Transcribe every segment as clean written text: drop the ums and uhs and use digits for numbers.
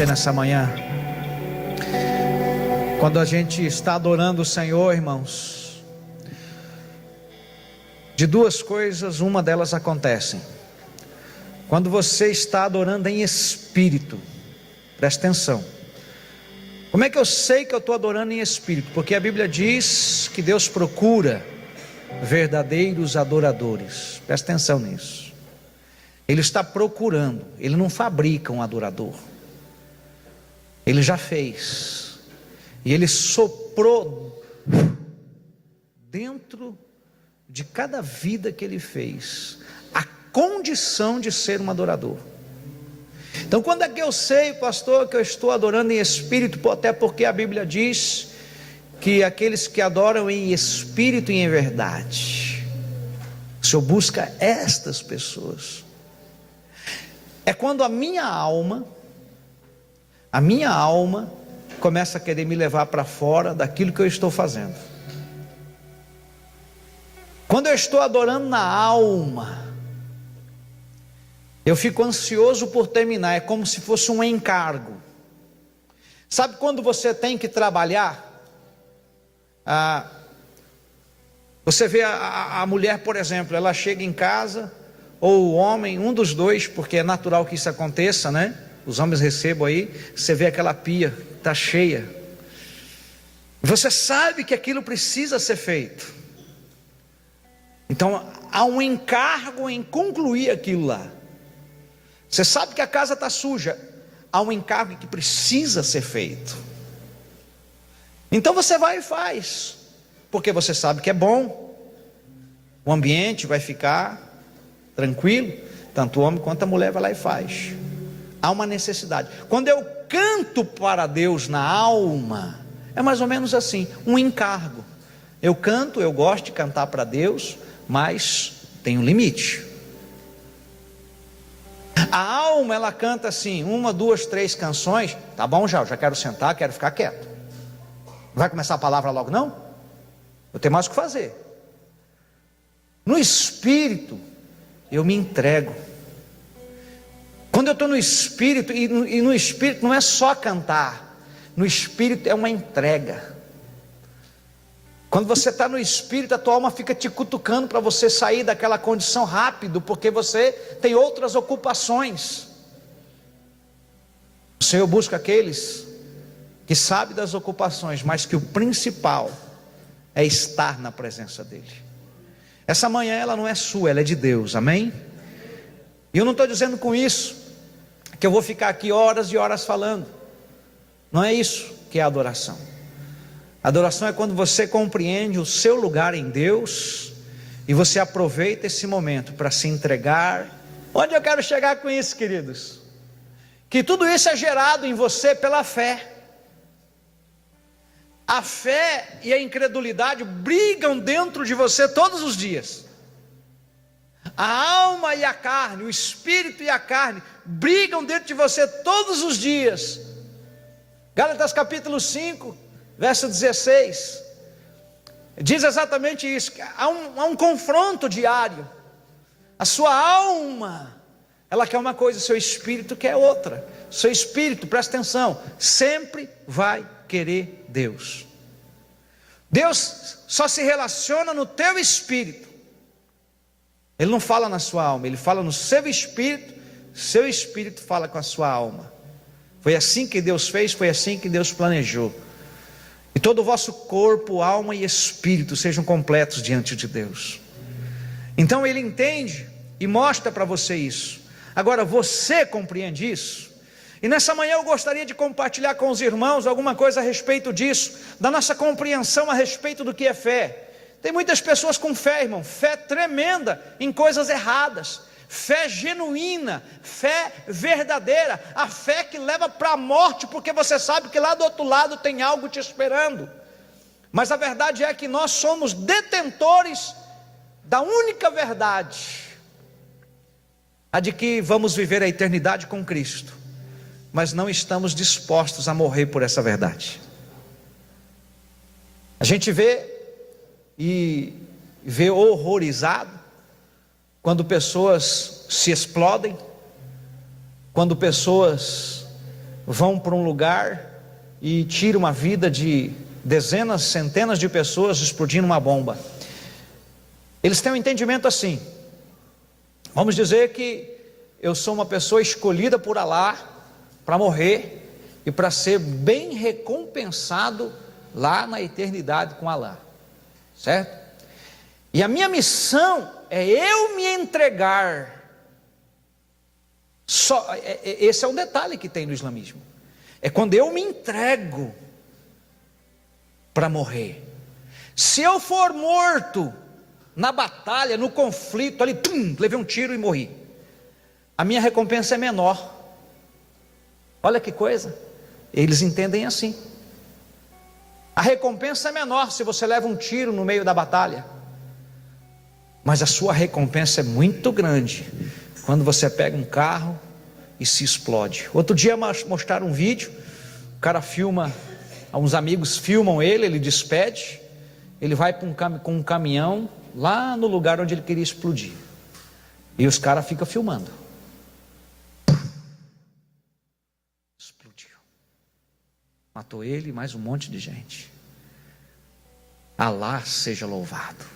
você nessa manhã. Quando a gente está adorando o Senhor, irmãos, de duas coisas, uma delas acontece. Quando você está adorando em espírito, presta atenção. Como é que eu sei que eu estou adorando em espírito? Porque a Bíblia diz que Deus procura verdadeiros adoradores. Presta atenção nisso. Ele está procurando, ele não fabrica um adorador. Ele já fez. E ele soprou dentro de cada vida que ele fez a condição de ser um adorador. Então, quando é que eu sei, pastor, que eu estou adorando em espírito? Até porque a Bíblia diz que aqueles que adoram em espírito e em verdade, o Senhor busca estas pessoas. É quando a minha alma começa a querer me levar para fora daquilo que eu estou fazendo. Quando eu estou adorando na alma, eu fico ansioso por terminar. É como se fosse um encargo. Sabe quando você tem que trabalhar? Você vê a mulher, por exemplo, ela chega em casa, ou o homem, um dos dois, porque é natural que isso aconteça, né? Os homens recebam aí, você vê aquela pia, está cheia. Você sabe que aquilo precisa ser feito. Então há um encargo em concluir aquilo lá. Você sabe que a casa está suja, há um encargo que precisa ser feito. Então você vai e faz, porque você sabe que é bom, o ambiente vai ficar tranquilo, tanto o homem quanto a mulher vai lá e faz. Há uma necessidade. Quando eu canto para Deus na alma, é mais ou menos assim, um encargo. Eu canto, eu gosto de cantar para Deus, mas tem um limite. A alma, ela canta assim, 1, 2, 3 canções, tá bom já, eu já quero sentar, quero ficar quieto. Não vai começar a palavra logo não? Eu tenho mais o que fazer. No espírito, eu me entrego. Quando eu estou no espírito, e no espírito não é só cantar, no espírito é uma entrega. Quando você está no espírito, a tua alma fica te cutucando para você sair daquela condição rápido, porque você tem outras ocupações. O Senhor busca aqueles que sabem das ocupações, mas que o principal é estar na presença dEle. Essa manhã ela não é sua, ela é de Deus, amém? E eu não estou dizendo com isso que eu vou ficar aqui horas e horas falando. Não é isso que é adoração. Adoração é quando você compreende o seu lugar em Deus e você aproveita esse momento para se entregar. Onde eu quero chegar com isso, queridos? Que tudo isso é gerado em você pela fé. A fé e a incredulidade brigam dentro de você todos os dias. A alma e a carne, o espírito e a carne brigam dentro de você todos os dias. Gálatas capítulo 5, verso 16, diz exatamente isso, que há um confronto diário. A sua alma, ela quer uma coisa, seu espírito quer outra. Seu espírito, presta atenção, sempre vai querer Deus. Deus só se relaciona no teu espírito. Ele não fala na sua alma, ele fala no seu espírito fala com a sua alma. Foi assim que Deus fez, foi assim que Deus planejou. E todo o vosso corpo, alma e espírito sejam completos diante de Deus. Então Ele entende e mostra para você isso. Agora você compreende isso? E nessa manhã eu gostaria de compartilhar com os irmãos alguma coisa a respeito disso, da nossa compreensão a respeito do que é fé. Tem muitas pessoas com fé, irmão, fé tremenda em coisas erradas, fé genuína, fé verdadeira, a fé que leva para a morte, porque você sabe que lá do outro lado tem algo te esperando. Mas a verdade é que nós somos detentores da única verdade, a de que vamos viver a eternidade com Cristo, mas não estamos dispostos a morrer por essa verdade. A gente vê horrorizado quando pessoas se explodem, quando pessoas vão para um lugar e tiram uma vida de dezenas, centenas de pessoas explodindo uma bomba. Eles têm um entendimento assim: vamos dizer que eu sou uma pessoa escolhida por Alá para morrer e para ser bem recompensado lá na eternidade com Alá, certo? E a minha missão é eu me entregar. Esse é um detalhe que tem no islamismo. É quando eu me entrego para morrer. Se eu for morto na batalha, no conflito, ali, levei um tiro e morri, a minha recompensa é menor. Olha que coisa. Eles entendem assim. A recompensa é menor se você leva um tiro no meio da batalha, mas a sua recompensa é muito grande quando você pega um carro e se explode. Outro dia mostraram um vídeo, o cara filma, uns amigos filmam ele despede, ele vai com um caminhão lá no lugar onde ele queria explodir, e os caras ficam filmando. Explodiu, matou ele e mais um monte de gente. Alá seja louvado.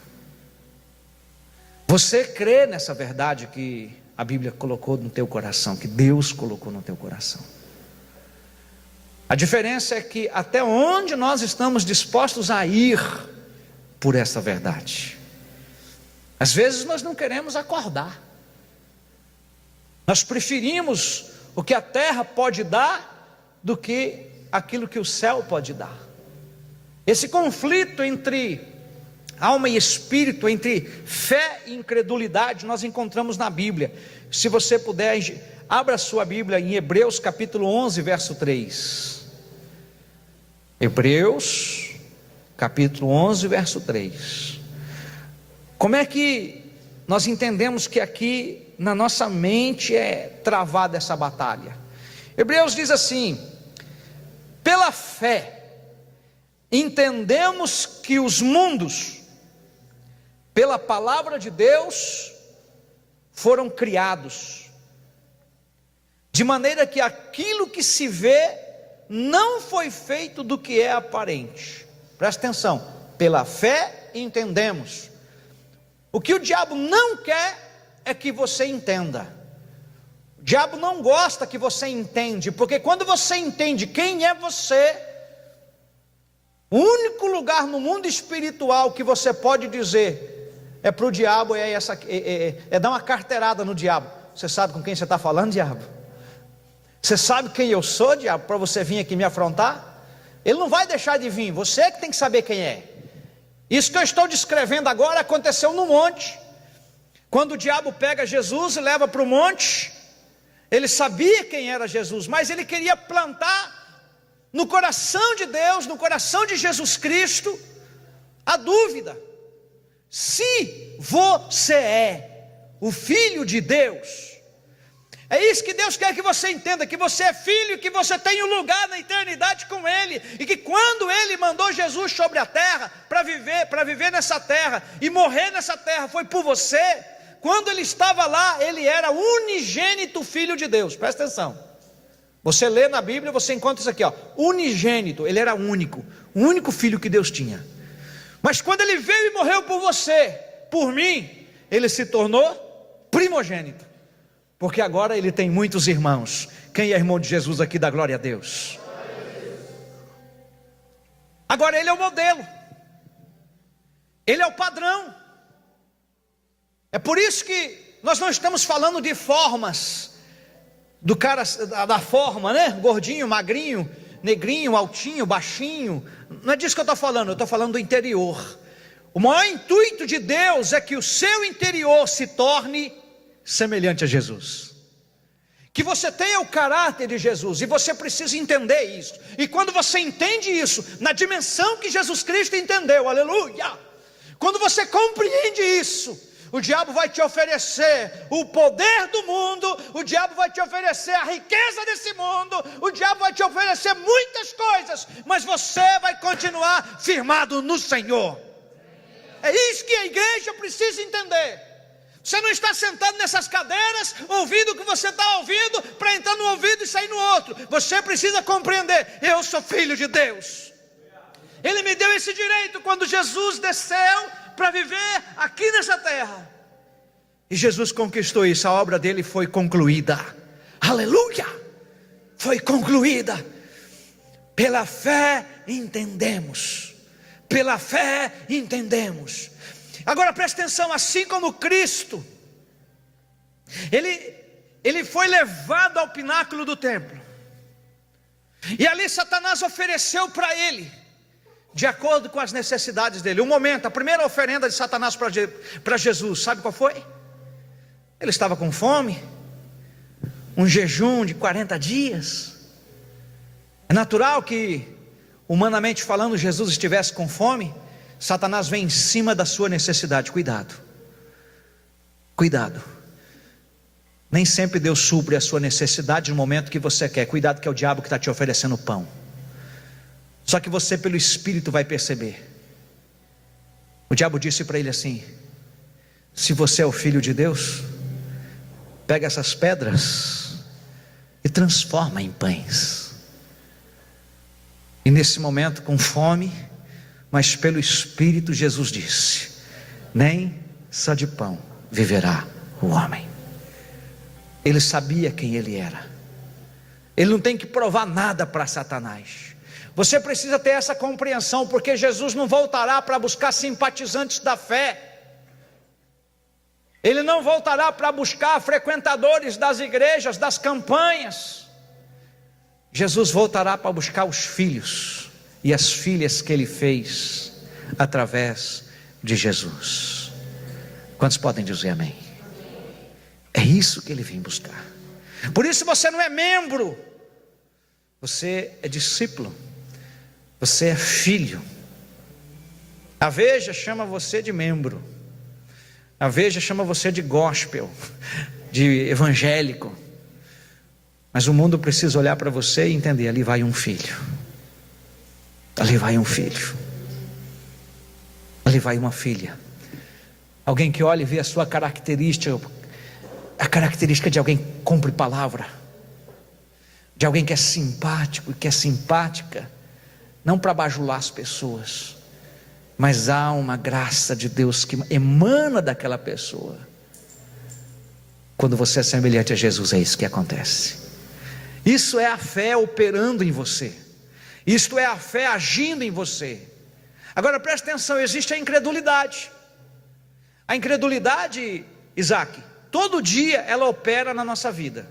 Você crê nessa verdade que a Bíblia colocou no teu coração, que Deus colocou no teu coração? A diferença é que até onde nós estamos dispostos a ir por essa verdade. Às vezes nós não queremos acordar. Nós preferimos o que a terra pode dar do que aquilo que o céu pode dar. Esse conflito entre alma e espírito, entre fé e incredulidade, nós encontramos na Bíblia. Se você puder, abra a sua Bíblia em Hebreus capítulo 11, verso 3. Hebreus capítulo 11, verso 3. Como é que nós entendemos que aqui na nossa mente é travada essa batalha? Hebreus diz assim: pela fé entendemos que os mundos pela palavra de Deus foram criados, de maneira que aquilo que se vê não foi feito do que é aparente. Presta atenção, pela fé entendemos. O que o diabo não quer é que você entenda. O diabo não gosta que você entende, porque quando você entende quem é você, o único lugar no mundo espiritual que você pode dizer é para o diabo, é dar uma carteirada no diabo. Você sabe com quem você está falando, diabo? Você sabe quem eu sou, diabo, para você vir aqui me afrontar? Ele não vai deixar de vir, você que tem que saber quem é. Isso que eu estou descrevendo agora aconteceu no monte. Quando o diabo pega Jesus e leva para o monte, ele sabia quem era Jesus, mas ele queria plantar no coração de Deus, no coração de Jesus Cristo, a dúvida: se você é o Filho de Deus. É isso que Deus quer que você entenda, que você é filho e que você tem um lugar na eternidade com Ele, e que quando Ele mandou Jesus sobre a terra, para viver nessa terra e morrer nessa terra, foi por você. Quando Ele estava lá, Ele era unigênito Filho de Deus. Presta atenção, você lê na Bíblia, você encontra isso aqui, unigênito. Ele era único, o único filho que Deus tinha. Mas quando Ele veio e morreu por você, por mim, Ele se tornou primogênito, porque agora Ele tem muitos irmãos. Quem é irmão de Jesus aqui, dá glória a Deus? Agora Ele é o modelo, Ele é o padrão. É por isso que nós não estamos falando de formas, do cara, da forma, né? Gordinho, magrinho, negrinho, altinho, baixinho. Não é disso que eu estou falando, eu estou falando do interior. O maior intuito de Deus é que o seu interior se torne semelhante a Jesus, que você tenha o caráter de Jesus, e você precisa entender isso. E quando você entende isso, na dimensão que Jesus Cristo entendeu, aleluia, quando você compreende isso, o diabo vai te oferecer o poder do mundo, o diabo vai te oferecer a riqueza desse mundo, o diabo vai te oferecer muitas coisas, mas você vai continuar firmado no Senhor. É isso que a igreja precisa entender. Você não está sentado nessas cadeiras, ouvindo o que você está ouvindo, para entrar no ouvido e sair no outro. Você precisa compreender: eu sou filho de Deus. Ele me deu esse direito quando Jesus desceu para viver aqui nessa terra. E Jesus conquistou isso, a obra dele foi concluída. Aleluia! Foi concluída. Pela fé entendemos. Pela fé entendemos. Agora presta atenção, assim como Cristo, ele foi levado ao pináculo do templo, e ali Satanás ofereceu para ele, de acordo com as necessidades dele. A primeira oferenda de Satanás para Jesus, sabe qual foi? Ele estava com fome, um jejum de 40 dias. É natural que, humanamente falando, Jesus estivesse com fome. Satanás vem em cima da sua necessidade. Cuidado, cuidado. Nem sempre Deus supre a sua necessidade no momento que você quer. Cuidado, que é o diabo que está te oferecendo pão. Só que você, pelo Espírito, vai perceber. O diabo disse para ele assim: se você é o Filho de Deus, pega essas pedras e transforma em pães. E nesse momento, com fome, mas pelo Espírito, Jesus disse: nem só de pão viverá o homem. Ele sabia quem ele era. Ele não tem que provar nada para Satanás. Você precisa ter essa compreensão, porque Jesus não voltará para buscar simpatizantes da fé. Ele não voltará para buscar frequentadores das igrejas, das campanhas. Jesus voltará para buscar os filhos e as filhas que ele fez através de Jesus. Quantos podem dizer amém? É isso que ele vem buscar. Por isso você não é membro, você é discípulo, você é filho. A Veja chama você de membro, a Veja chama você de gospel, de evangélico. Mas o mundo precisa olhar para você e entender: ali vai um filho, ali vai um filho, ali vai uma filha. Alguém que olha e vê a sua característica, a característica de alguém que cumpre palavra, de alguém que é simpático e que é simpática, não para bajular as pessoas, mas há uma graça de Deus que emana daquela pessoa. Quando você é semelhante a Jesus, é isso que acontece. Isso é a fé operando em você. Isto é a fé agindo em você. Agora presta atenção, existe a incredulidade. A incredulidade, Isaac, todo dia ela opera na nossa vida.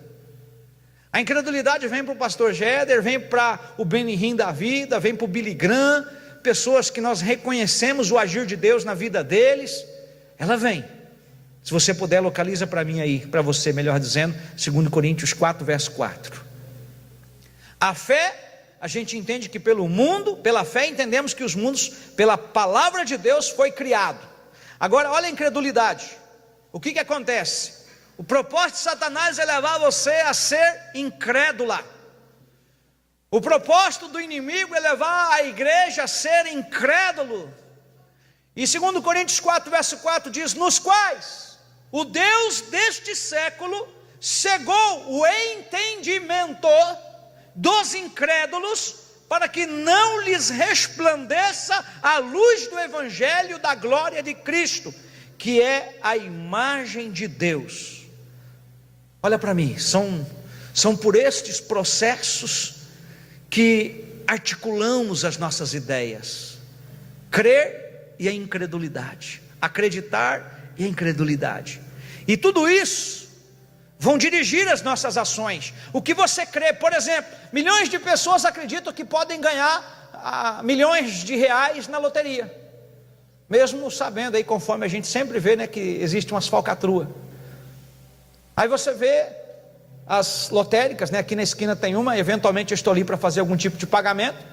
A incredulidade vem para o pastor Jéder, vem para o Benihim da vida, vem para o Billy Graham, pessoas que nós reconhecemos o agir de Deus na vida deles. Ela vem. Se você puder, localiza para mim aí, para você, melhor dizendo, 2 Coríntios 4, verso 4. A fé, a gente entende que pelo mundo, pela fé entendemos que os mundos, pela palavra de Deus, foi criado. Agora olha a incredulidade. O que acontece? O propósito de Satanás é levar você a ser incrédula. O propósito do inimigo é levar a igreja a ser incrédulo. E 2 Coríntios 4, verso 4 diz: nos quais o Deus deste século cegou o entendimento dos incrédulos, para que não lhes resplandeça a luz do evangelho da glória de Cristo, que é a imagem de Deus. Olha para mim, são por estes processos que articulamos as nossas ideias: crer e a incredulidade, acreditar e a incredulidade, e tudo isso vão dirigir as nossas ações. O que você crê, por exemplo, milhões de pessoas acreditam que podem ganhar milhões de reais na loteria, mesmo sabendo aí, conforme a gente sempre vê, né, que existe umas falcatruas. Aí você vê as lotéricas, né, aqui na esquina tem uma, eventualmente eu estou ali para fazer algum tipo de pagamento,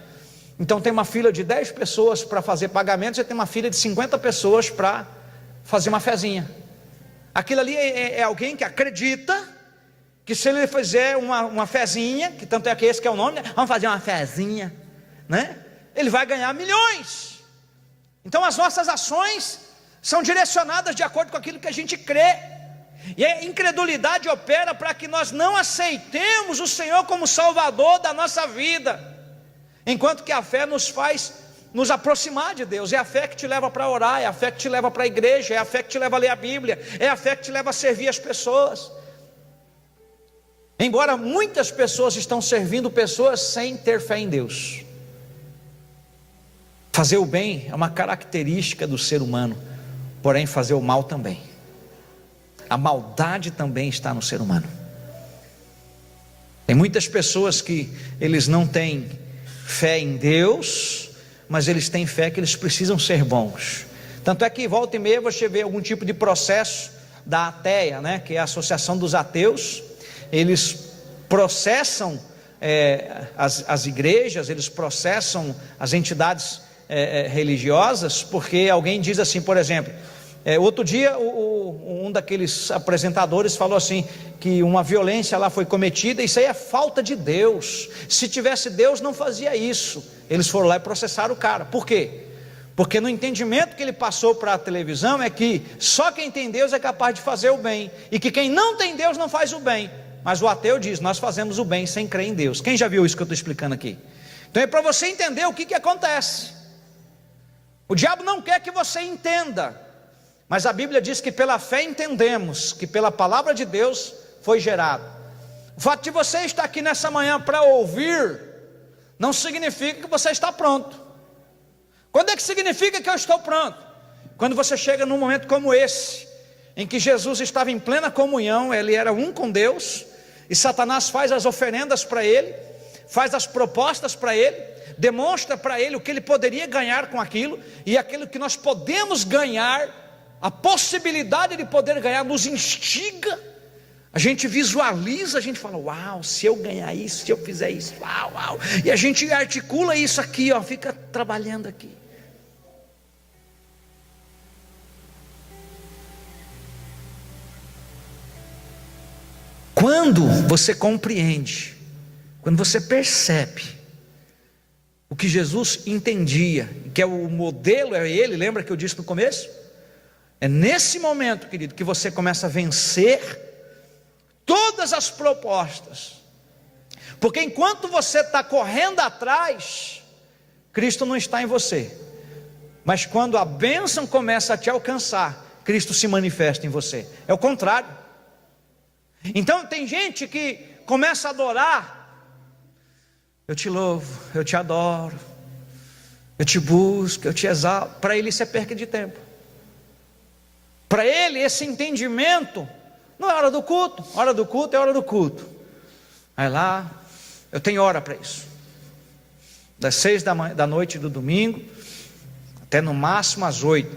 então tem uma fila de 10 pessoas para fazer pagamento, você tem uma fila de 50 pessoas para fazer uma fezinha. Aquilo ali é alguém que acredita que se ele fizer uma fezinha, que tanto é que esse que é o nome, né? Vamos fazer uma fezinha, né? Ele vai ganhar milhões. Então as nossas ações são direcionadas de acordo com aquilo que a gente crê. E a incredulidade opera para que nós não aceitemos o Senhor como Salvador da nossa vida, enquanto que a fé nos faz nos aproximar de Deus. É a fé que te leva para orar, é a fé que te leva para a igreja, é a fé que te leva a ler a Bíblia, é a fé que te leva a servir as pessoas. Embora muitas pessoas estão servindo pessoas sem ter fé em Deus. Fazer o bem é uma característica do ser humano, porém fazer o mal também. A maldade também está no ser humano. Tem muitas pessoas que eles não têm fé em Deus, mas eles têm fé que eles precisam ser bons. Tanto é que volta e meia você vê algum tipo de processo da ATEA, né, que é a Associação dos Ateus. Eles processam as igrejas, eles processam as entidades religiosas, porque alguém diz assim, por exemplo, outro dia um daqueles apresentadores falou assim, que uma violência lá foi cometida, isso aí é falta de Deus, se tivesse Deus não fazia isso. Eles foram lá e processaram o cara. Por quê? Porque no entendimento que ele passou para a televisão é que só quem tem Deus é capaz de fazer o bem, e que quem não tem Deus não faz o bem. Mas o ateu diz, nós fazemos o bem sem crer em Deus. Quem já viu isso que eu estou explicando aqui? Então é para você entender o que acontece. O diabo não quer que você entenda, mas a Bíblia diz que pela fé entendemos que pela palavra de Deus foi gerado. O fato de você estar aqui nessa manhã para ouvir, não significa que você está pronto. Quando é que significa que eu estou pronto? Quando você chega num momento como esse, em que Jesus estava em plena comunhão, ele era um com Deus, e Satanás faz as oferendas para ele, faz as propostas para ele, demonstra para ele o que ele poderia ganhar com aquilo, e aquilo que nós podemos ganhar, a possibilidade de poder ganhar nos instiga, a gente visualiza, a gente fala, uau, se eu ganhar isso, se eu fizer isso, uau, uau, e a gente articula isso aqui, ó, fica trabalhando aqui. Quando você compreende, quando você percebe o que Jesus entendia, que é o modelo, é ele, lembra que eu disse no começo? É nesse momento, querido, que você começa a vencer todas as propostas, porque enquanto você está correndo atrás, Cristo não está em você, mas quando a bênção começa a te alcançar, Cristo se manifesta em você. É o contrário. Então tem gente que começa a adorar, eu te louvo, eu te adoro, eu te busco, eu te exalto. Para ele isso é perca de tempo. Para ele esse entendimento não é hora do culto. Hora do culto é hora do culto. Aí lá, eu tenho hora para isso, das 6 da noite do domingo até no máximo às 8,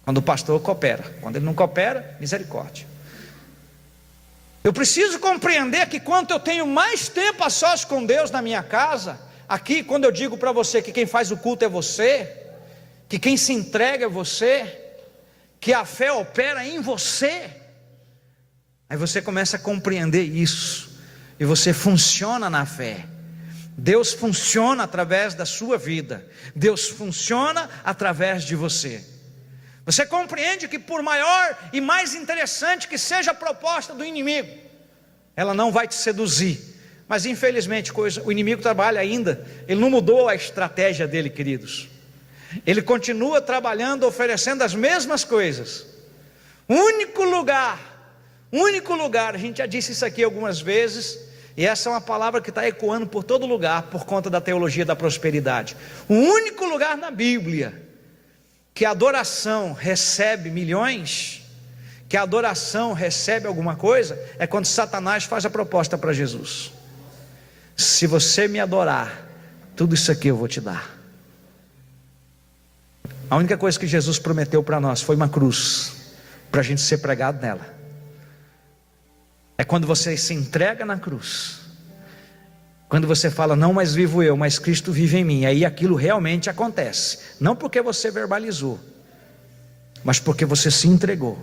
quando o pastor coopera. Quando ele não coopera, misericórdia. Eu preciso compreender que quanto eu tenho mais tempo a sós com Deus na minha casa, aqui quando eu digo para você que quem faz o culto é você, que quem se entrega é você, que a fé opera em você, aí você começa a compreender isso, e você funciona na fé. Deus funciona através da sua vida, Deus funciona através de você. Você compreende que por maior e mais interessante que seja a proposta do inimigo, ela não vai te seduzir. Mas infelizmente o inimigo trabalha ainda, ele não mudou a estratégia dele, queridos. Ele continua trabalhando, oferecendo as mesmas coisas. Único lugar, a gente já disse isso aqui algumas vezes, e essa é uma palavra que está ecoando por todo lugar, por conta da teologia da prosperidade. O único lugar na Bíblia que a adoração recebe milhões, que a adoração recebe alguma coisa, é quando Satanás faz a proposta para Jesus: se você me adorar, tudo isso aqui eu vou te dar. A única coisa que Jesus prometeu para nós foi uma cruz, para a gente ser pregado nela. É quando você se entrega na cruz, quando você fala, não mais vivo eu, mas Cristo vive em mim, aí aquilo realmente acontece. Não porque você verbalizou, mas porque você se entregou.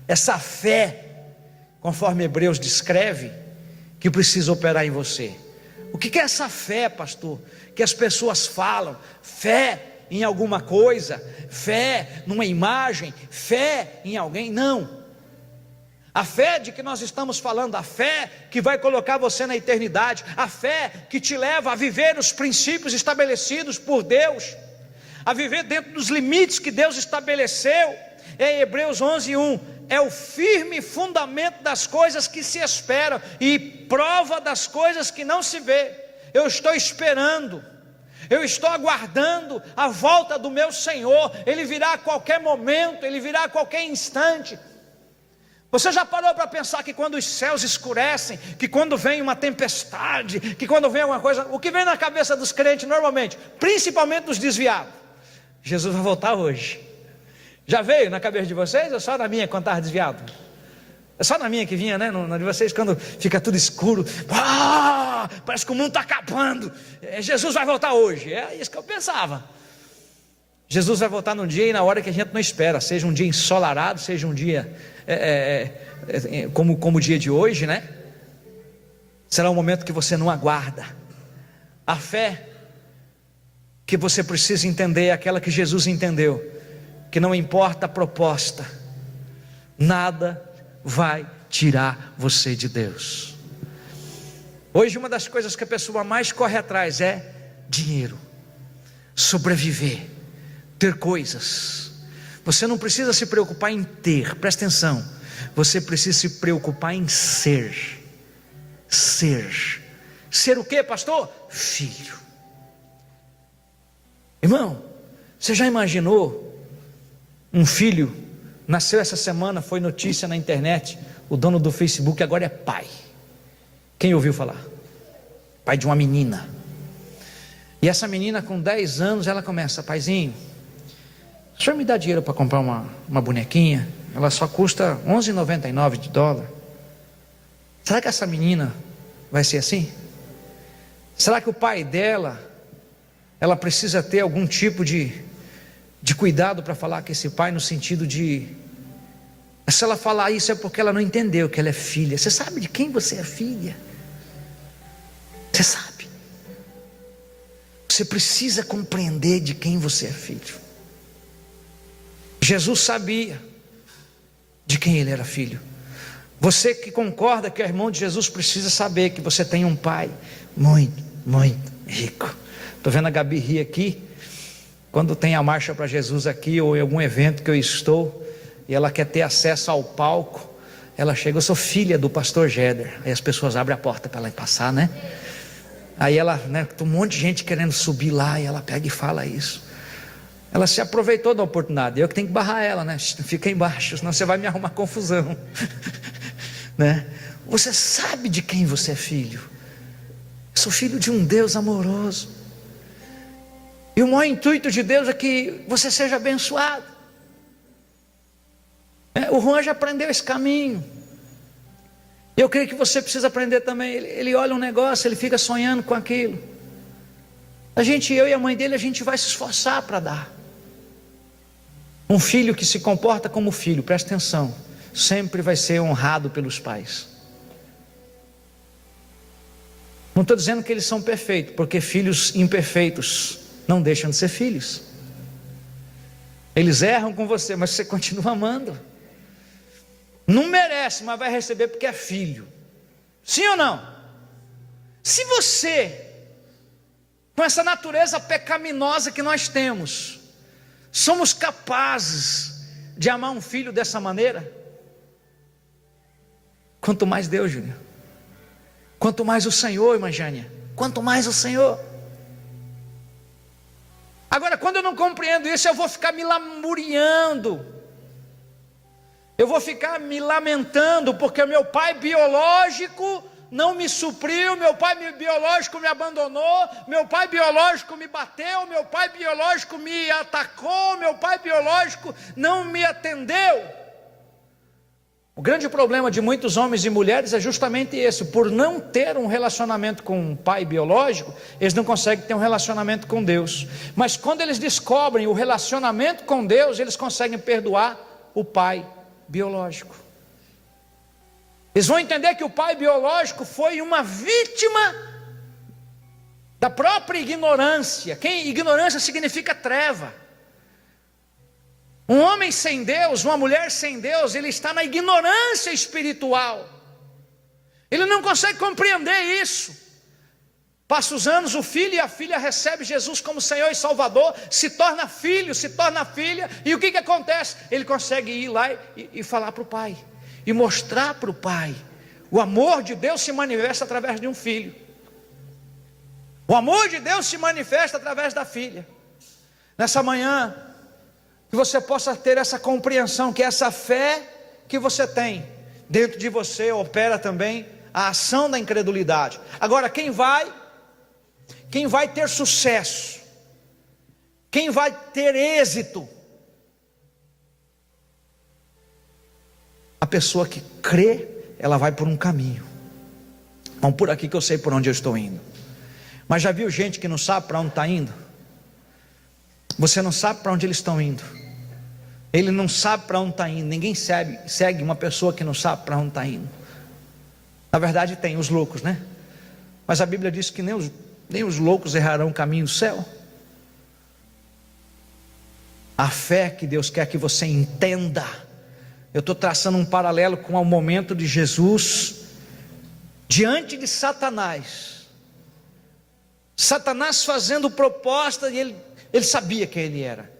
Essa fé, conforme Hebreus descreve, que precisa operar em você. O que é essa fé, pastor? Que as pessoas falam, fé em alguma coisa, fé numa imagem, fé em alguém, não. A fé de que nós estamos falando, a fé que vai colocar você na eternidade, a fé que te leva a viver os princípios estabelecidos por Deus, a viver dentro dos limites que Deus estabeleceu, é Hebreus 11:1, é o firme fundamento das coisas que se esperam e prova das coisas que não se vê. Eu estou esperando, eu estou aguardando a volta do meu Senhor. Ele virá a qualquer momento, Ele virá a qualquer instante. Você já parou para pensar que quando os céus escurecem, que quando vem uma tempestade, que quando vem alguma coisa, o que vem na cabeça dos crentes normalmente, principalmente dos desviados? Jesus vai voltar hoje. Já veio na cabeça de vocês ou só na minha quando estava desviado? É só na minha que vinha, né? Na de vocês quando fica tudo escuro, parece que o mundo está acabando, Jesus vai voltar hoje. É isso que eu pensava. Jesus vai voltar num dia e na hora que a gente não espera, seja um dia ensolarado, seja um dia como o dia de hoje, né? Será um momento que você não aguarda. A fé que você precisa entender é aquela que Jesus entendeu, que não importa a proposta, nada vai tirar você de Deus. Hoje uma das coisas que a pessoa mais corre atrás é dinheiro, sobreviver, ter coisas. Você não precisa se preocupar em ter, presta atenção, você precisa se preocupar em ser. Ser o que, pastor? Filho. Irmão, você já imaginou um filho, nasceu essa semana, foi notícia na internet, o dono do Facebook agora é pai. Quem ouviu falar? Pai de uma menina. E essa menina com 10 anos, ela começa: paizinho, o senhor me dá dinheiro para comprar uma bonequinha? Ela só custa $11,99. Será que essa menina vai ser assim? Será que o pai dela, ela precisa ter algum tipo de cuidado para falar com esse pai, no sentido de, se ela falar isso é porque ela não entendeu que ela é filha. Você sabe de quem você é filha? Você sabe? Você precisa compreender de quem você é filho. Jesus sabia de quem ele era filho. Você que concorda que é irmão de Jesus precisa saber que você tem um pai muito, muito rico. Estou vendo a Gabi rir aqui. Quando tem a marcha para Jesus aqui, ou em algum evento que eu estou, e ela quer ter acesso ao palco, ela chega: eu sou filha do pastor Jéder. Aí as pessoas abrem a porta para ela passar, né? Aí ela, né, tem um monte de gente querendo subir lá, e ela pega e fala isso. Ela se aproveitou da oportunidade. Eu que tenho que barrar ela, né? Fica embaixo, senão você vai me arrumar confusão. Né? Você sabe de quem você é filho? Eu sou filho de um Deus amoroso. E o maior intuito de Deus é que você seja abençoado. O Juan já aprendeu esse caminho. Eu creio que você precisa aprender também. Ele olha um negócio, ele fica sonhando com aquilo. Eu e a mãe dele, a gente vai se esforçar para dar. Um filho que se comporta como filho, presta atenção, sempre vai ser honrado pelos pais. Não estou dizendo que eles são perfeitos, porque filhos imperfeitos não deixam de ser filhos. Eles erram com você, mas você continua amando. Não merece, mas vai receber porque é filho. Sim ou não? Se você, com essa natureza pecaminosa que nós temos, somos capazes de amar um filho dessa maneira, quanto mais Deus, Júnior, quanto mais o Senhor, irmã Jânia, quanto mais o Senhor. Agora, quando eu não compreendo isso, eu vou ficar me lamuriando, eu vou ficar me lamentando, porque meu pai biológico não me supriu, meu pai biológico me abandonou, meu pai biológico me bateu, meu pai biológico me atacou, meu pai biológico não me atendeu. O grande problema de muitos homens e mulheres é justamente esse: por não ter um relacionamento com um pai biológico, eles não conseguem ter um relacionamento com Deus. Mas quando eles descobrem o relacionamento com Deus, eles conseguem perdoar o pai biológico. Eles vão entender que o pai biológico foi uma vítima da própria ignorância. Ignorância significa treva. Um homem sem Deus, uma mulher sem Deus, ele está na ignorância espiritual. Ele não consegue compreender isso. Passa os anos, o filho e a filha recebem Jesus como Senhor e Salvador, se torna filho, se torna filha, e o que acontece? Ele consegue ir lá e falar para o pai, e mostrar para o pai. O amor de Deus se manifesta através de um filho. O amor de Deus se manifesta através da filha. Nessa manhã, que você possa ter essa compreensão, que essa fé que você tem, dentro de você opera também a ação da incredulidade. Agora, quem vai ter sucesso, quem vai ter êxito? A pessoa que crê, ela vai por um caminho. Vamos por aqui que eu sei por onde eu estou indo. Mas já viu gente que não sabe para onde está indo? Você não sabe para onde eles estão indo. Ele não sabe para onde está indo. Ninguém segue uma pessoa que não sabe para onde está indo. Na verdade tem os loucos, né? Mas a Bíblia diz que nem os loucos errarão o caminho do céu. A fé que Deus quer que você entenda. Eu estou traçando um paralelo com o momento de Jesus diante de Satanás. Satanás fazendo proposta, e ele sabia quem ele era.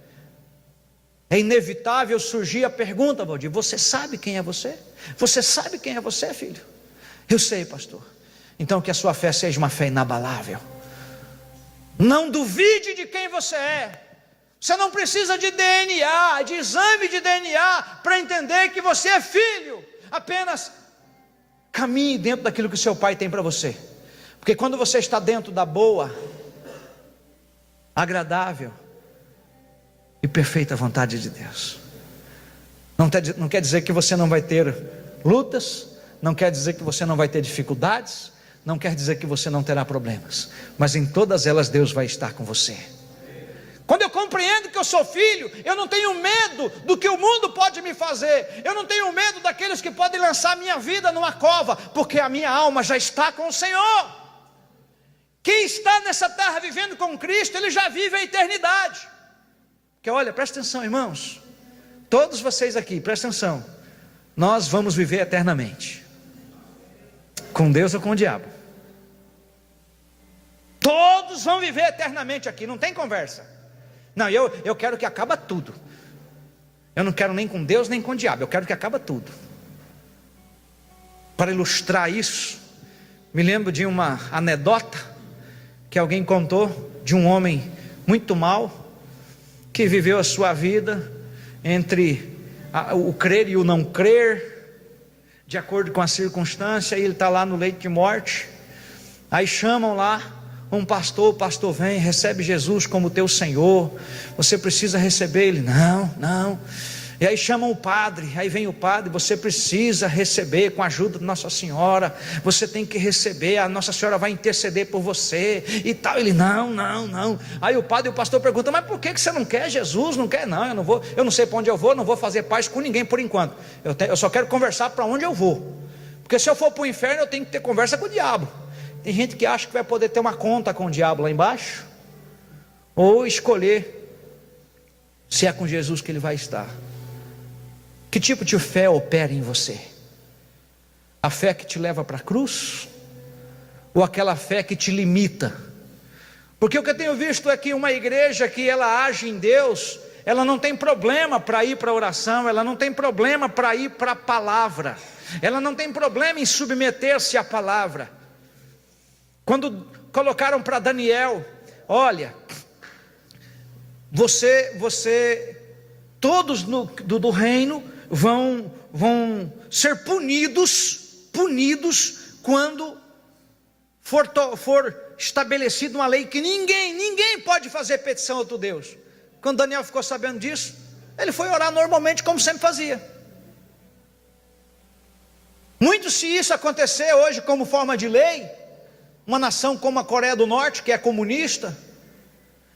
É inevitável surgir a pergunta, Valdir: você sabe quem é você? Você sabe quem é você, filho? Eu sei, pastor. Então que a sua fé seja uma fé inabalável. Não duvide de quem você é. Você não precisa de DNA, de exame de DNA, para entender que você é filho. Apenas caminhe dentro daquilo que o seu pai tem para você. Porque quando você está dentro da boa, agradável e perfeita vontade de Deus, não quer dizer que você não vai ter lutas, não quer dizer que você não vai ter dificuldades, não quer dizer que você não terá problemas, mas em todas elas Deus vai estar com você. Quando eu compreendo que eu sou filho, eu não tenho medo do que o mundo pode me fazer, eu não tenho medo daqueles que podem lançar minha vida numa cova, porque a minha alma já está com o Senhor. Quem está nessa terra vivendo com Cristo, ele já vive a eternidade. Porque olha, presta atenção, irmãos, todos vocês aqui, presta atenção, nós vamos viver eternamente, com Deus ou com o diabo. Todos vão viver eternamente aqui, não tem conversa. Não, eu quero que acabe tudo. Eu não quero nem com Deus nem com o diabo, eu quero que acabe tudo. Para ilustrar isso, me lembro de uma anedota que alguém contou de um homem muito mau, que viveu a sua vida entre o crer e o não crer, de acordo com a circunstância. E ele está lá no leito de morte. Aí chamam lá um pastor, o pastor vem, recebe Jesus como teu Senhor, você precisa receber. Ele, não. E aí chamam o padre, aí vem o padre: você precisa receber com a ajuda de Nossa Senhora, você tem que receber, a Nossa Senhora vai interceder por você e tal. Ele, não. Aí o padre e o pastor perguntam: mas por que você não quer Jesus? Não quer? Não, eu não sei para onde eu vou, não vou fazer paz com ninguém por enquanto, eu só quero conversar para onde eu vou, porque se eu for para o inferno eu tenho que ter conversa com o diabo. Tem gente que acha que vai poder ter uma conta com o diabo lá embaixo, ou escolher se é com Jesus que ele vai estar. Que tipo de fé opera em você? A fé que te leva para a cruz? Ou aquela fé que te limita? Porque o que eu tenho visto é que uma igreja que ela age em Deus, ela não tem problema para ir para a oração, ela não tem problema para ir para a palavra, ela não tem problema em submeter-se à palavra. Quando colocaram para Daniel: olha, todos do reino vão ser punidos quando for estabelecida uma lei que ninguém pode fazer petição a outro Deus. Quando Daniel ficou sabendo disso, ele foi orar normalmente, como sempre fazia. Muito, se isso acontecer hoje como forma de lei, uma nação como a Coreia do Norte, que é comunista,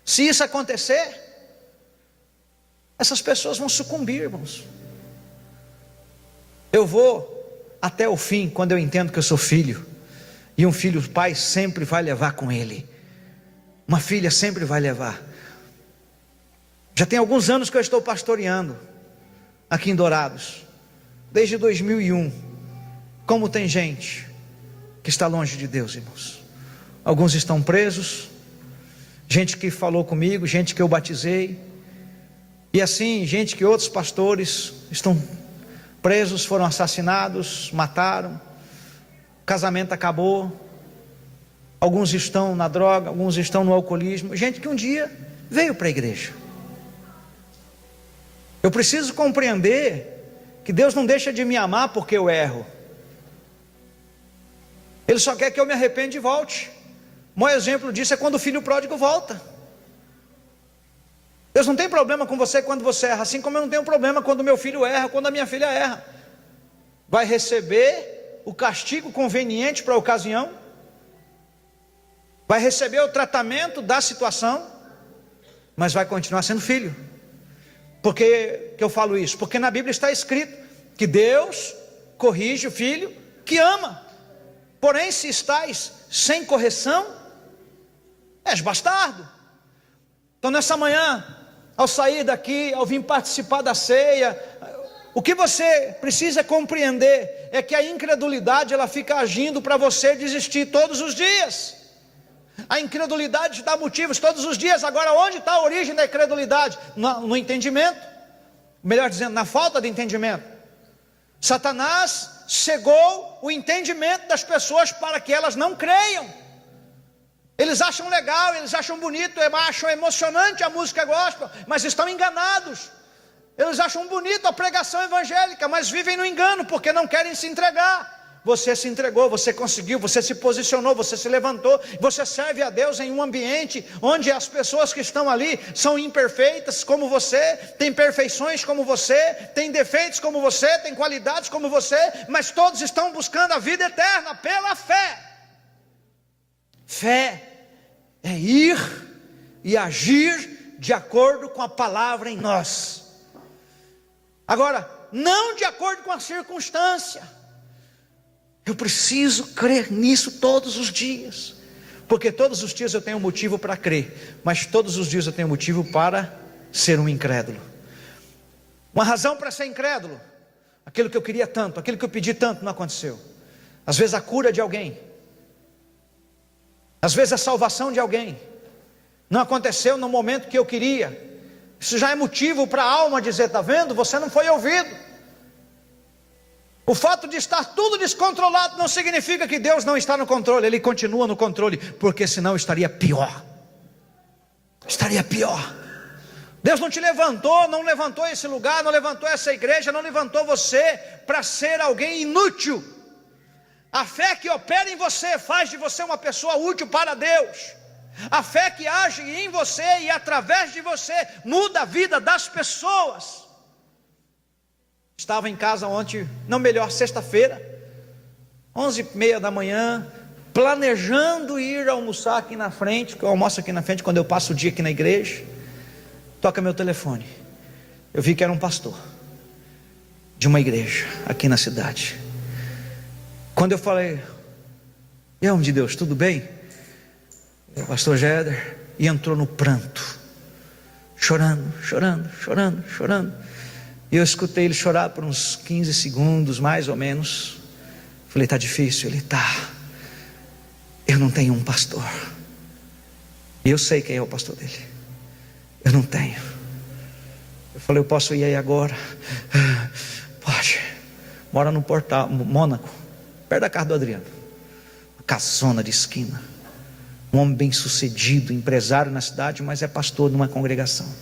se isso acontecer, essas pessoas vão sucumbir, irmãos. Eu vou até o fim, quando eu entendo que eu sou filho, e um filho, o pai sempre vai levar com ele. Uma filha sempre vai levar. Já tem alguns anos que eu estou pastoreando aqui em Dourados, desde 2001. Como tem gente que está longe de Deus, irmãos. Alguns estão presos, gente que falou comigo, gente que eu batizei, e assim, gente que outros pastores estão presos, foram assassinados, mataram, casamento acabou, alguns estão na droga, alguns estão no alcoolismo, gente que um dia veio para a igreja. Eu preciso compreender que Deus não deixa de me amar porque eu erro. Ele só quer que eu me arrependa e volte. O maior exemplo disso é quando o filho pródigo volta. Deus não tem problema com você quando você erra, assim como eu não tenho problema quando meu filho erra, quando a minha filha erra. Vai receber o castigo conveniente para a ocasião, vai receber o tratamento da situação, mas vai continuar sendo filho. Por que eu falo isso? Porque na Bíblia está escrito que Deus corrige o filho que ama. Porém, se estás sem correção, és bastardo. Então nessa manhã, ao sair daqui, ao vir participar da ceia, o que você precisa compreender é que a incredulidade, ela fica agindo para você desistir todos os dias. A incredulidade te dá motivos todos os dias. Agora, onde está a origem da incredulidade? No entendimento, melhor dizendo, na falta de entendimento. Satanás cegou o entendimento das pessoas para que elas não creiam. Eles acham legal, eles acham bonito, acham emocionante a música gospel, mas estão enganados. Eles acham bonito a pregação evangélica, mas vivem no engano, porque não querem se entregar. Você se entregou, você conseguiu, você se posicionou, você se levantou, você serve a Deus em um ambiente onde as pessoas que estão ali são imperfeitas como você, tem perfeições como você, tem defeitos como você, tem qualidades como você, mas todos estão buscando a vida eterna pela fé. Fé é ir e agir de acordo com a palavra em nós. Agora, não de acordo com a circunstância. Eu preciso crer nisso todos os dias, porque todos os dias eu tenho motivo para crer, mas todos os dias eu tenho motivo para ser um incrédulo. Uma razão para ser incrédulo: aquilo que eu queria tanto, aquilo que eu pedi tanto não aconteceu. Às vezes a cura de alguém, às vezes a salvação de alguém não aconteceu no momento que eu queria. Isso já é motivo para a alma dizer: está vendo, você não foi ouvido. O fato de estar tudo descontrolado não significa que Deus não está no controle. Ele continua no controle, porque senão estaria pior. Estaria pior. Deus não te levantou, não levantou esse lugar, não levantou essa igreja, não levantou você para ser alguém inútil. A fé que opera em você faz de você uma pessoa útil para Deus. A fé que age em você e através de você muda a vida das pessoas. Estava em casa ontem, não melhor, sexta-feira, 11h30 da manhã, planejando ir almoçar aqui na frente, porque eu almoço aqui na frente quando eu passo o dia aqui na igreja. Toca meu telefone. Eu vi que era um pastor de uma igreja aqui na cidade. Quando eu falei: e homem de Deus, tudo bem? O pastor Jéder, e entrou no pranto, chorando. E eu escutei ele chorar por uns 15 segundos, mais ou menos. Falei: está difícil? Ele: tá. Eu não tenho um pastor. E eu sei quem é o pastor dele. Eu não tenho. Eu falei: eu posso ir aí agora? Pode. Mora no Portal, Mônaco, perto da casa do Adriano. Uma casona de esquina. Um homem bem sucedido, empresário na cidade, mas é pastor de uma congregação.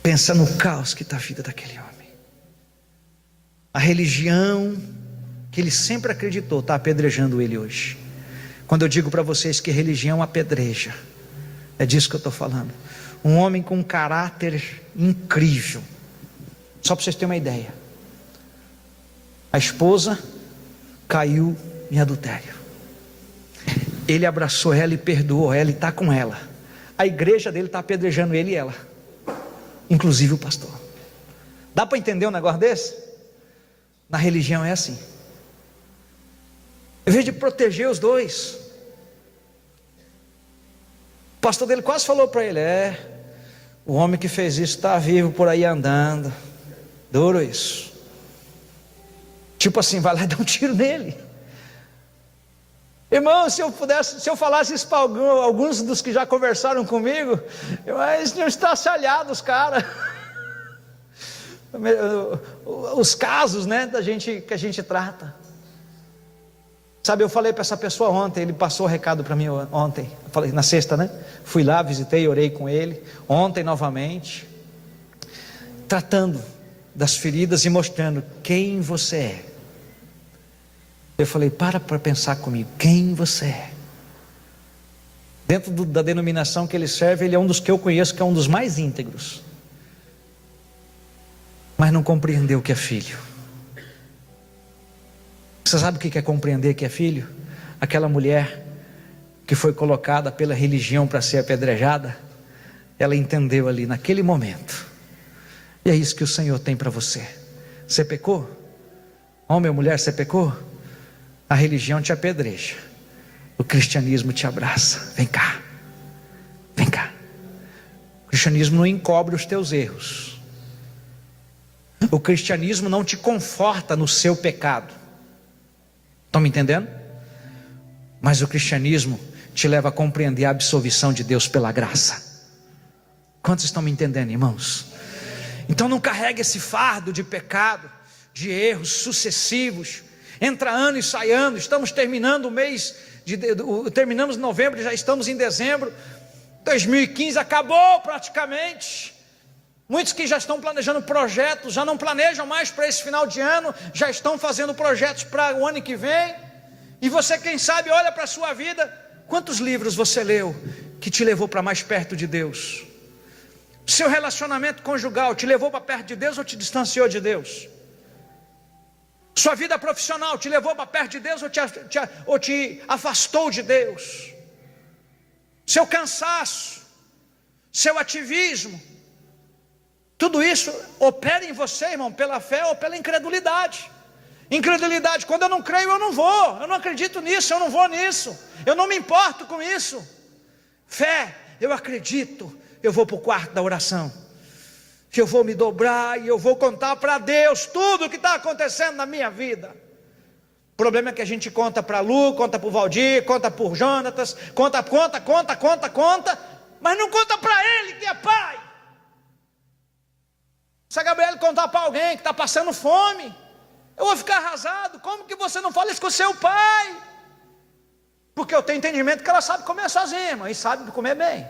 Pensa no caos que está a vida daquele homem. A religião que ele sempre acreditou está apedrejando ele hoje. Quando eu digo para vocês que religião apedreja, é disso que eu estou falando. Um homem com um caráter incrível. Só para vocês terem uma ideia: a esposa caiu em adultério. Ele abraçou ela e perdoou ela e está com ela. A igreja dele está apedrejando ele e ela, inclusive o pastor. Dá para entender um negócio desse? Na religião é assim. Em vez de proteger os dois, pastor dele quase falou para ele: o homem que fez isso está vivo por aí andando. Duro isso. Tipo assim, vai lá e dá um tiro nele. Irmão, se eu falasse isso para alguns dos que já conversaram comigo, eles tinham estraçalhado os caras. Os casos, né, que a gente trata. Sabe, eu falei para essa pessoa ontem, ele passou o recado para mim ontem. Eu falei na sexta, né? Fui lá, visitei, orei com ele. Ontem novamente, tratando das feridas e mostrando quem você é. Eu falei: para pensar comigo, quem você é. Dentro da denominação que ele serve, ele é um dos que eu conheço, que é um dos mais íntegros, mas não compreendeu que é filho. Você sabe o que é compreender que é filho? Aquela mulher que foi colocada pela religião para ser apedrejada, ela entendeu ali naquele momento. E é isso que o Senhor tem para você. Você pecou? Homem ou mulher, você pecou? A religião te apedreja, o cristianismo te abraça. Vem cá, vem cá. O cristianismo não encobre os teus erros. O cristianismo não te conforta no seu pecado. Estão me entendendo? Mas o cristianismo te leva a compreender a absolvição de Deus pela graça. Quantos estão me entendendo, irmãos? Então não carregue esse fardo de pecado, de erros sucessivos. Entra ano e sai ano. Estamos terminando o mês, terminamos em novembro, já estamos em dezembro. 2015 acabou praticamente. Muitos que já estão planejando projetos, já não planejam mais para esse final de ano, já estão fazendo projetos para o ano que vem. E você, quem sabe, olha para a sua vida. Quantos livros você leu que te levou para mais perto de Deus? Seu relacionamento conjugal te levou para perto de Deus ou te distanciou de Deus? Sua vida profissional te levou para perto de Deus ou te afastou de Deus? Seu cansaço, seu ativismo, tudo isso opera em você, irmão, pela fé ou pela incredulidade. Incredulidade: quando eu não creio, eu não vou, eu não acredito nisso, eu não vou nisso, eu não me importo com isso. Fé: eu acredito, eu vou para o quarto da oração, eu vou me dobrar e eu vou contar para Deus tudo o que está acontecendo na minha vida. O problema é que a gente conta para Lu, conta para o Valdir, conta para o Jonatas, conta, mas não conta para Ele que é Pai. Se a Gabriela contar para alguém que está passando fome, eu vou ficar arrasado. Como que você não fala isso com o seu pai? Porque eu tenho entendimento que ela sabe comer sozinha, irmã, e sabe comer bem,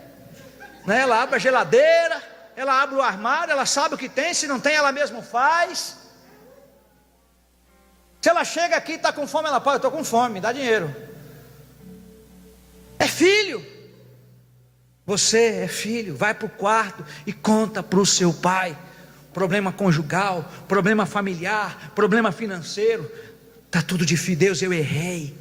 né? Ela abre a geladeira, ela abre o armário, ela sabe o que tem, se não tem ela mesma faz. Se ela chega aqui e está com fome, ela fala: eu estou com fome, me dá dinheiro. É filho. Você é filho, vai para o quarto e conta para o seu pai. Problema conjugal, problema familiar, problema financeiro, está tudo difícil. Deus, eu errei,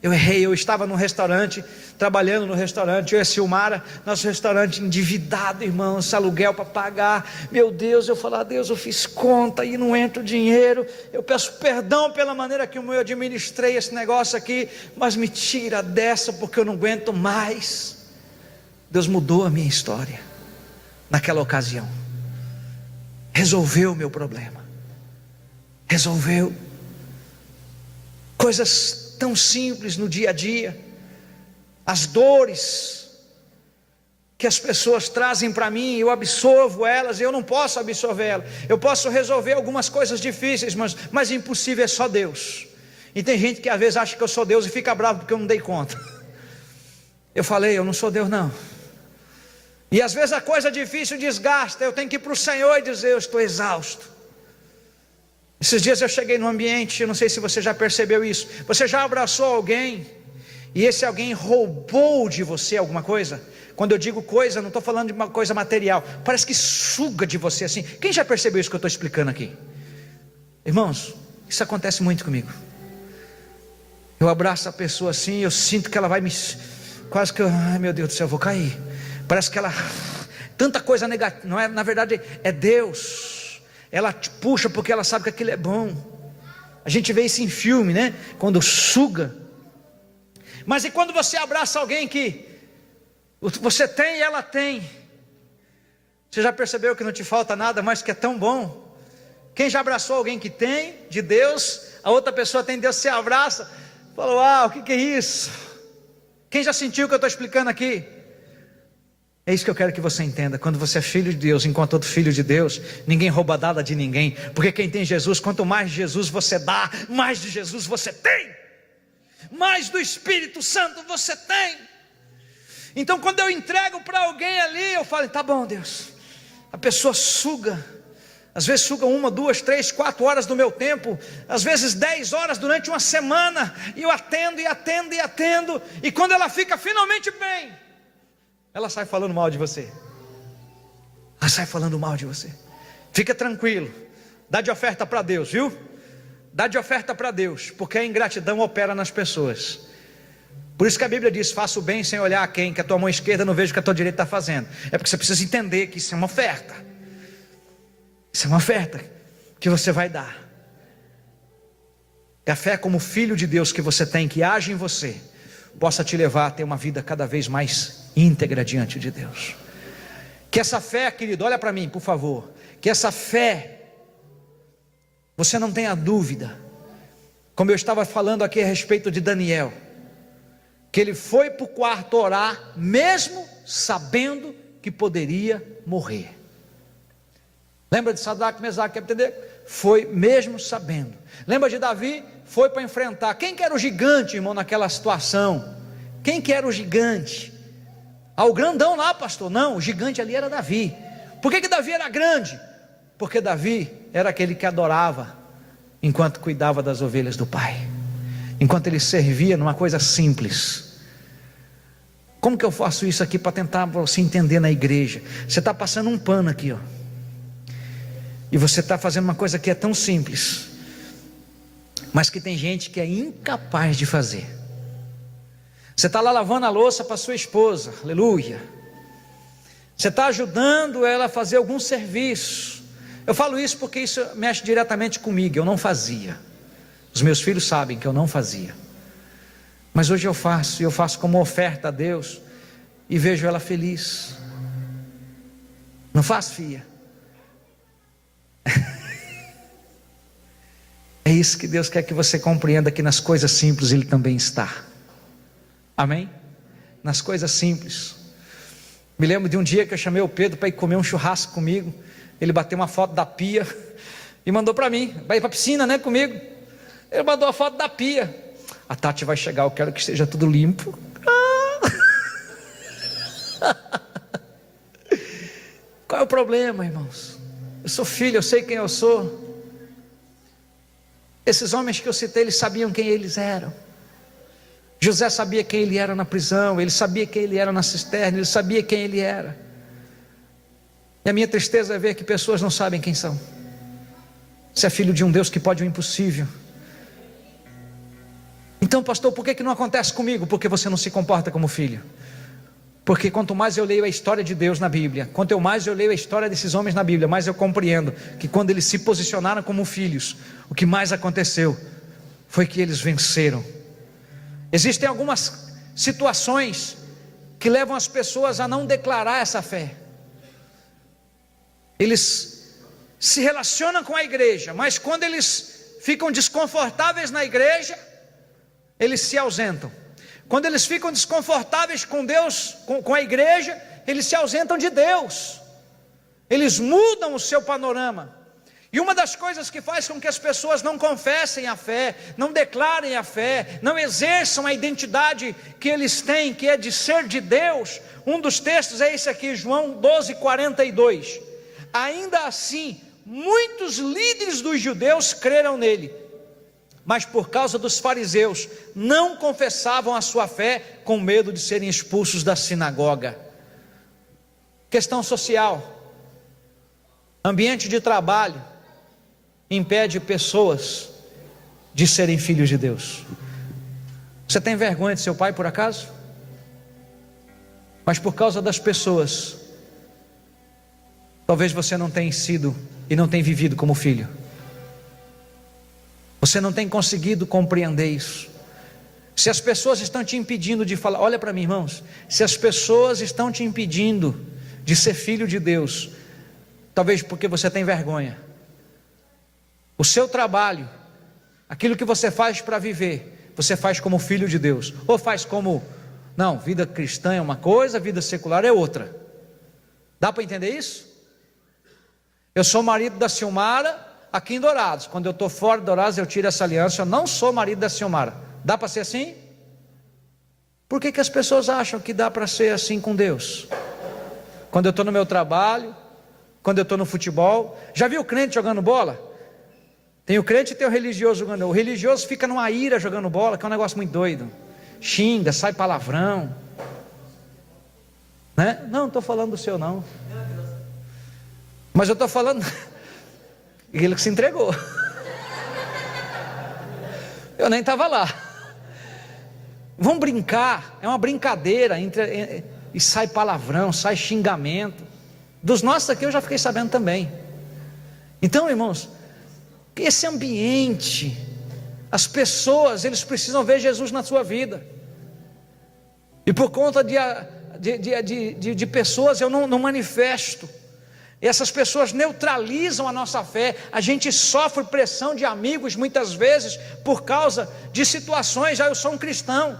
eu estava no restaurante, trabalhando no restaurante, eu e a Silmara, nosso restaurante endividado, irmãos, aluguel para pagar. Meu Deus, eu falo: Deus, eu fiz conta e não entra o dinheiro, eu peço perdão pela maneira que eu administrei esse negócio aqui, mas me tira dessa porque eu não aguento mais. Deus mudou a minha história naquela ocasião, resolveu o meu problema, resolveu. Coisas tão simples no dia a dia, as dores que as pessoas trazem para mim, eu absorvo elas, eu não posso absorver elas. Eu posso resolver algumas coisas difíceis, mas impossível é só Deus. E tem gente que às vezes acha que eu sou Deus e fica bravo porque eu não dei conta. Eu falei: eu não sou Deus não. E às vezes a coisa difícil desgasta, eu tenho que ir para o Senhor e dizer: eu estou exausto. Esses dias eu cheguei num ambiente, eu não sei se você já percebeu isso. Você já abraçou alguém e esse alguém roubou de você alguma coisa? Quando eu digo coisa, não estou falando de uma coisa material, parece que suga de você assim. Quem já percebeu isso que eu estou explicando aqui? Irmãos, isso acontece muito comigo. Eu abraço a pessoa assim, eu sinto que ela vai me... quase que eu... ai meu Deus do céu, eu vou cair. Parece que ela... tanta coisa negativa, não é? Na verdade é Deus. Ela te puxa porque ela sabe que aquilo é bom. A gente vê isso em filme, né? Quando suga. Mas e quando você abraça alguém que Você tem e ela tem. Você já percebeu que não te falta nada, mas que é tão bom? Quem já abraçou alguém que tem, de Deus, a outra pessoa tem Deus, você abraça, fala, uau, o que é isso? Quem já sentiu o que eu estou explicando aqui? É isso que eu quero que você entenda. Quando você é filho de Deus, enquanto outro filho de Deus, ninguém rouba nada de ninguém, porque quem tem Jesus, quanto mais de Jesus você dá, mais de Jesus você tem, mais do Espírito Santo você tem. Então quando eu entrego para alguém ali, eu falo, tá bom Deus. A pessoa suga, às vezes suga 1, 2, 3, 4 horas do meu tempo, às vezes 10 horas durante uma semana, e eu atendo, e quando ela fica finalmente bem, ela sai falando mal de você. Ela sai falando mal de você. Fica tranquilo, dá de oferta para Deus, viu? Dá de oferta para Deus, porque a ingratidão opera nas pessoas. Por isso que a Bíblia diz, faça o bem sem olhar a quem, que a tua mão esquerda não veja o que a tua direita está fazendo. É porque você precisa entender que isso é uma oferta. Isso é uma oferta que você vai dar. É a fé como filho de Deus que você tem, que age em você, possa te levar a ter uma vida cada vez mais íntegra diante de Deus. Que essa fé, querido, olha para mim por favor, que essa fé, você não tenha dúvida, como eu estava falando aqui a respeito de Daniel, que ele foi para o quarto orar, mesmo sabendo que poderia morrer. Lembra de Sadraque, Mesaque e Abdenego? Foi mesmo sabendo. Lembra de Davi? Foi para enfrentar. Quem que era o gigante, irmão, naquela situação? Quem que era o gigante? O grandão lá, pastor. Não, o gigante ali era Davi. Por que Davi era grande? Porque Davi era aquele que adorava enquanto cuidava das ovelhas do pai, enquanto ele servia numa coisa simples. Como que eu faço isso aqui para tentar você entender na igreja? Você está passando um pano aqui, ó, e você está fazendo uma coisa que é tão simples, mas que tem gente que é incapaz de fazer. Você está lá lavando a louça para sua esposa, aleluia. Você está ajudando ela a fazer algum serviço. Eu falo isso porque isso mexe diretamente comigo. Eu não fazia. Os meus filhos sabem que eu não fazia, mas hoje eu faço, e eu faço como oferta a Deus, e vejo ela feliz. Não faz, filha? É isso que Deus quer que você compreenda, que nas coisas simples Ele também está. Amém? Nas coisas simples. Me lembro de um dia que eu chamei o Pedro para ir comer um churrasco comigo. Ele bateu uma foto da pia e mandou para mim, vai ir para a piscina, né, comigo. Ele mandou a foto da pia. A Tati vai chegar, eu quero que esteja tudo limpo. Qual é o problema, irmãos? Eu sou filho, eu sei quem eu sou. Esses homens que eu citei, eles sabiam quem eles eram. José sabia quem ele era na prisão, ele sabia quem ele era na cisterna, ele sabia quem ele era. E a minha tristeza é ver que pessoas não sabem quem são. Você é filho de um Deus que pode o impossível. Então, pastor, por que não acontece comigo? Porque você não se comporta como filho. Porque quanto mais eu leio a história de Deus na Bíblia, quanto mais eu leio a história desses homens na Bíblia, mais eu compreendo que quando eles se posicionaram como filhos, o que mais aconteceu foi que eles venceram. Existem algumas situações que levam as pessoas a não declarar essa fé. Eles se relacionam com a igreja, mas quando eles ficam desconfortáveis na igreja, eles se ausentam. Quando eles ficam desconfortáveis com Deus, com a igreja, eles se ausentam de Deus. Eles mudam o seu panorama. E uma das coisas que faz com que as pessoas não confessem a fé, não declarem a fé, não exerçam a identidade que eles têm, que é de ser de Deus, um dos textos é esse aqui, João 12:42. Ainda assim, muitos líderes dos judeus creram nele, mas por causa dos fariseus, não confessavam a sua fé, com medo de serem expulsos da sinagoga. Questão social, ambiente de trabalho, impede pessoas de serem filhos de Deus. Você tem vergonha de seu pai por acaso? Mas por causa das pessoas, talvez você não tenha sido e não tenha vivido como filho. Você não tem conseguido compreender isso. Se as pessoas estão te impedindo de falar, olha para mim, irmãos, se as pessoas estão te impedindo de ser filho de Deus, talvez porque você tem vergonha. O seu trabalho, aquilo que você faz para viver, você faz como filho de Deus, ou faz como, não, vida cristã é uma coisa, vida secular é outra. Dá para entender isso? Eu sou marido da Silmara aqui em Dourados. Quando eu estou fora de Dourados, eu tiro essa aliança. Eu não sou marido da Silmara. Dá para ser assim? Por que as pessoas acham que dá para ser assim com Deus? Quando eu estou no meu trabalho, quando eu estou no futebol. Já viu o crente jogando bola? Tem o crente e tem o religioso jogando. O religioso fica numa ira jogando bola, que é um negócio muito doido. Xinga, sai palavrão, né? Não estou falando do seu não, mas eu estou falando ele que se entregou. Eu nem estava lá. Vamos brincar, é uma brincadeira e sai palavrão, sai xingamento. Dos nossos aqui eu já fiquei sabendo também. Então, irmãos, esse ambiente, as pessoas, eles precisam ver Jesus na sua vida. E por conta de pessoas eu não manifesto. E essas pessoas neutralizam a nossa fé. A gente sofre pressão de amigos muitas vezes por causa de situações. Eu sou um cristão,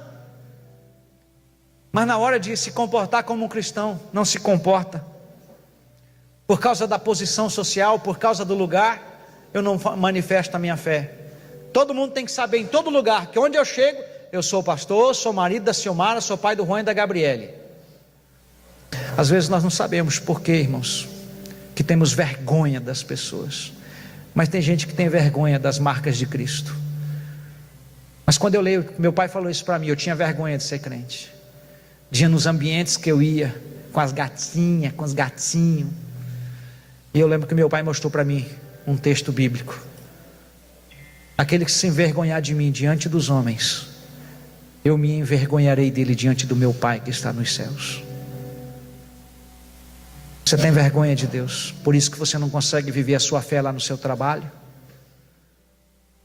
mas na hora de se comportar como um cristão, não se comporta. Por causa da posição social, por causa do lugar, eu não manifesto a minha fé. Todo mundo tem que saber em todo lugar que onde eu chego, eu sou pastor, sou marido da Silmara, sou pai do Juan e da Gabriele. Às vezes nós não sabemos por quê, irmãos, que temos vergonha das pessoas. Mas tem gente que tem vergonha das marcas de Cristo. Mas quando eu leio, meu pai falou isso para mim, eu tinha vergonha de ser crente. Dia nos ambientes que eu ia, com as gatinhas, com os gatinhos. E eu lembro que meu pai mostrou para mim um texto bíblico. Aquele que se envergonhar de mim diante dos homens, eu me envergonharei dele diante do meu Pai que está nos céus. Você tem vergonha de Deus, por isso que você não consegue viver a sua fé lá no seu trabalho.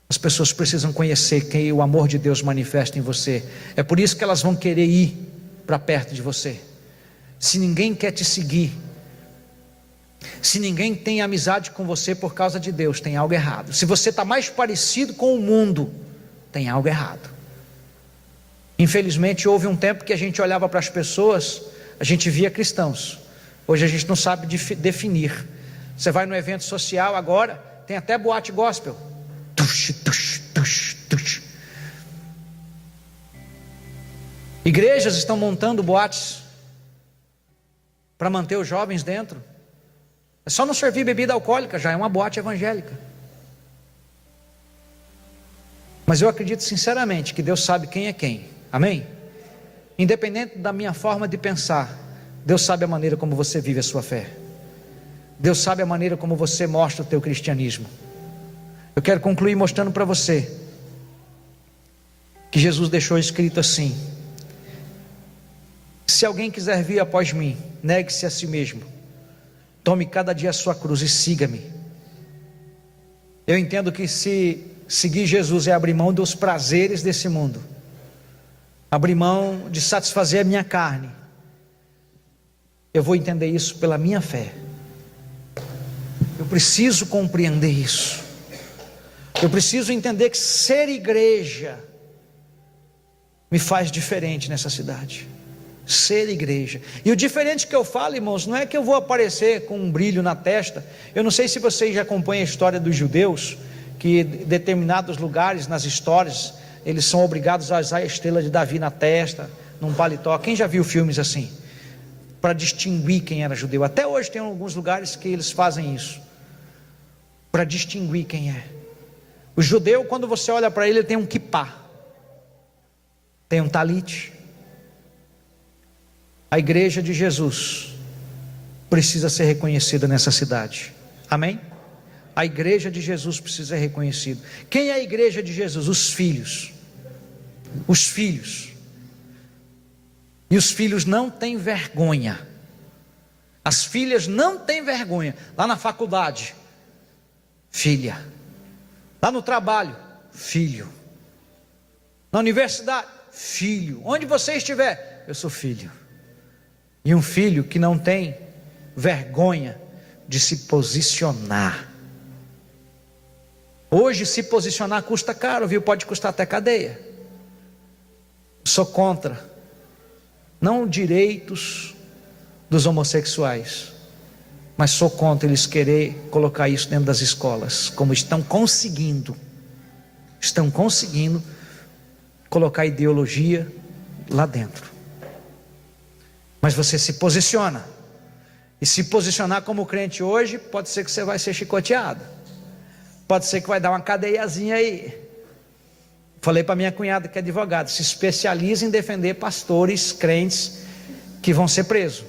As pessoas precisam conhecer quem o amor de Deus manifesta em você. É por isso que elas vão querer ir para perto de você. Se ninguém quer te seguir, se ninguém tem amizade com você por causa de Deus, tem algo errado. Se você está mais parecido com o mundo, tem algo errado. Infelizmente houve um tempo que a gente olhava para as pessoas, a gente via cristãos. Hoje a gente não sabe definir. Você vai no evento social agora, tem até boate gospel. Tush, tush, tush, tush. Igrejas estão montando boates para manter os jovens dentro. É só não servir bebida alcoólica, já é uma boate evangélica. Mas eu acredito sinceramente que Deus sabe quem é quem. Amém? Independente da minha forma de pensar, Deus sabe a maneira como você vive a sua fé. Deus sabe a maneira como você mostra o teu cristianismo. Eu quero concluir mostrando para você que Jesus deixou escrito assim: se alguém quiser vir após mim, negue-se a si mesmo, tome cada dia a sua cruz e siga-me. Eu entendo que se seguir Jesus é abrir mão dos prazeres desse mundo, abrir mão de satisfazer a minha carne. Eu vou entender isso pela minha fé. Eu preciso compreender isso. Eu preciso entender que ser igreja me faz diferente nessa cidade. Ser igreja. E o diferente que eu falo, irmãos, não é que eu vou aparecer com um brilho na testa. Eu não sei se vocês já acompanham a história dos judeus, que em determinados lugares, nas histórias, eles são obrigados a usar a estrela de Davi na testa, num paletó. Quem já viu filmes assim? Para distinguir quem era judeu. Até hoje tem alguns lugares que eles fazem isso, para distinguir quem é. O judeu, quando você olha para ele, ele tem um kippá, tem um talite. A igreja de Jesus precisa ser reconhecida nessa cidade. Amém? A igreja de Jesus precisa ser reconhecida. Quem é a igreja de Jesus? Os filhos. Os filhos. E os filhos não têm vergonha. As filhas não têm vergonha. Lá na faculdade, filha. Lá no trabalho, filho. Na universidade, filho. Onde você estiver, eu sou filho. E um filho que não tem vergonha de se posicionar. Hoje se posicionar custa caro, viu? Pode custar até cadeia. Sou contra, não direitos dos homossexuais, mas sou contra eles querer colocar isso dentro das escolas, como estão conseguindo colocar ideologia lá dentro. Mas você se posiciona, e se posicionar como crente hoje, pode ser que você vai ser chicoteado, pode ser que vai dar uma cadeiazinha aí. Falei para minha cunhada que é advogada, se especializa em defender pastores, crentes que vão ser presos.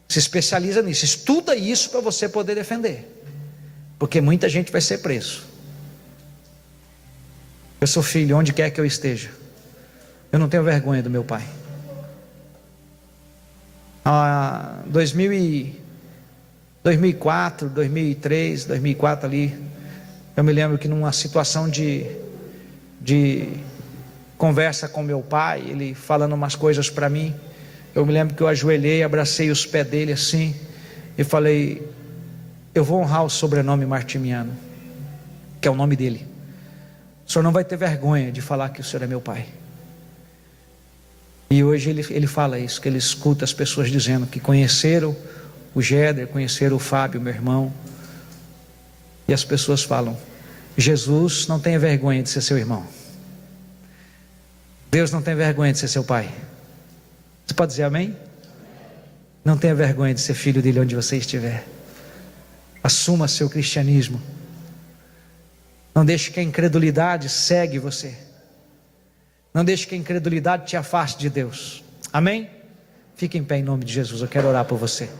Se especializa nisso, estuda isso para você poder defender, porque muita gente vai ser preso. Eu sou filho, onde quer que eu esteja, eu não tenho vergonha do meu pai. 2004, 2003, 2004 ali, eu me lembro que numa situação de conversa com meu pai, ele falando umas coisas para mim, eu me lembro que eu ajoelhei, abracei os pés dele assim, e falei: eu vou honrar o sobrenome Martimiano, que é o nome dele. O senhor não vai ter vergonha de falar que o senhor é meu pai. E hoje ele fala isso, que ele escuta as pessoas dizendo que conheceram o Géder, conheceram o Fábio, meu irmão, e as pessoas falam: Jesus não tem vergonha de ser seu irmão, Deus não tem vergonha de ser seu pai. Você pode dizer amém? Não tenha vergonha de ser filho dele onde você estiver. Assuma seu cristianismo. Não deixe que a incredulidade cegue você. Não deixe que a incredulidade te afaste de Deus. Amém? Fique em pé em nome de Jesus, eu quero orar por você.